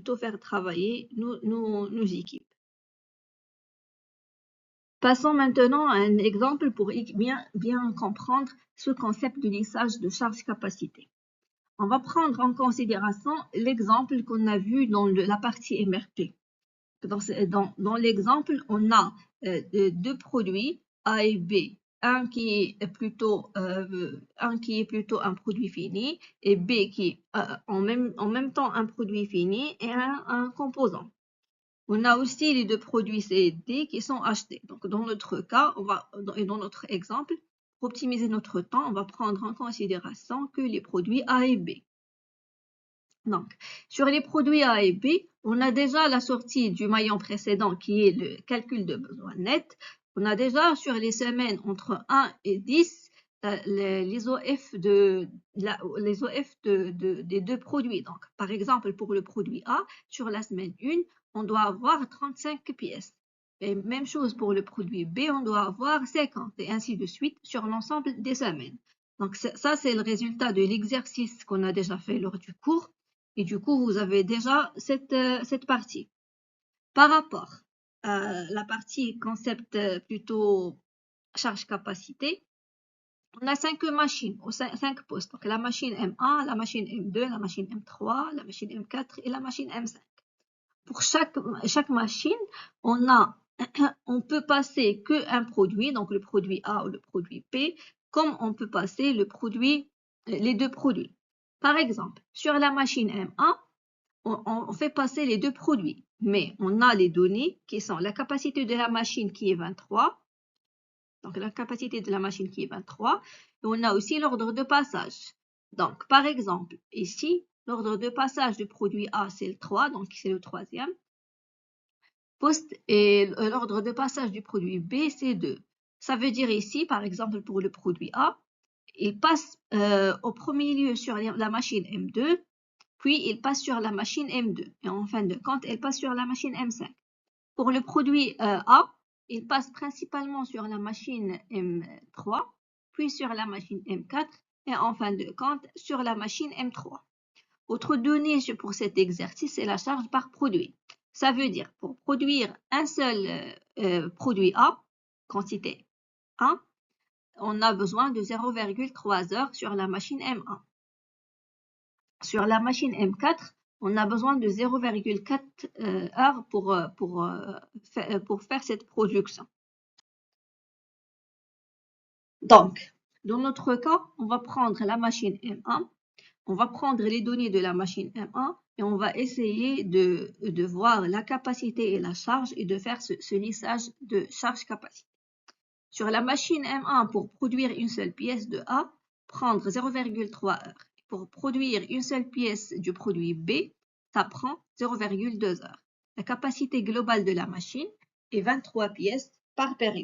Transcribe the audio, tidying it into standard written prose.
plutôt faire travailler nos équipes. Passons maintenant à un exemple pour bien comprendre ce concept de lissage de charge-capacité. On va prendre en considération l'exemple qu'on a vu dans la partie MRP. Dans l'exemple, on a deux produits A et B. Un qui est plutôt un produit fini et B qui est en même temps un produit fini et un composant. On a aussi les deux produits C et D qui sont achetés. Donc, dans notre cas, et dans notre exemple, pour optimiser notre temps, on va prendre en considération que les produits A et B. Donc, sur les produits A et B, on a déjà la sortie du maillon précédent qui est le calcul de besoin net. On a déjà sur les semaines entre 1 et 10 les OF des deux produits. Donc, par exemple, pour le produit A, sur la semaine 1, on doit avoir 35 pièces. Et même chose pour le produit B, on doit avoir 50 et ainsi de suite sur l'ensemble des semaines. Donc, ça, c'est le résultat de l'exercice qu'on a déjà fait lors du cours. Et du coup, vous avez déjà cette partie. Par rapport à la partie concept plutôt charge-capacité, on a 5 machines, 5 postes. Donc, la machine M1, la machine M2, la machine M3, la machine M4 et la machine M5. Pour chaque machine, on peut passer qu'un produit, donc le produit A ou le produit B, comme on peut passer les deux produits. Par exemple, sur la machine M1, on fait passer les deux produits, mais on a les données qui sont la capacité de la machine qui est 23, donc la capacité de la machine qui est 23, et on a aussi l'ordre de passage. Donc, par exemple, ici, l'ordre de passage du produit A, c'est le 3, donc c'est le troisième poste, et l'ordre de passage du produit B, c'est 2. Ça veut dire ici, par exemple, pour le produit A, il passe au premier lieu sur la machine M2, puis il passe sur la machine M2. Et en fin de compte, il passe sur la machine M5. Pour le produit A, il passe principalement sur la machine M3, puis sur la machine M4, et en fin de compte, sur la machine M3. Autre donnée pour cet exercice, c'est la charge par produit. Ça veut dire, pour produire un seul produit A, quantité 1, on a besoin de 0,3 heures sur la machine M1. Sur la machine M4, on a besoin de 0,4 heures pour faire cette production. Donc, dans notre cas, on va prendre la machine M1, on va prendre les données de la machine M1 et on va essayer de voir la capacité et la charge et de faire ce lissage de charge-capacité. Sur la machine M1, pour produire une seule pièce de A, prendre 0,3 heures. Pour produire une seule pièce du produit B, ça prend 0,2 heures. La capacité globale de la machine est 23 pièces par période.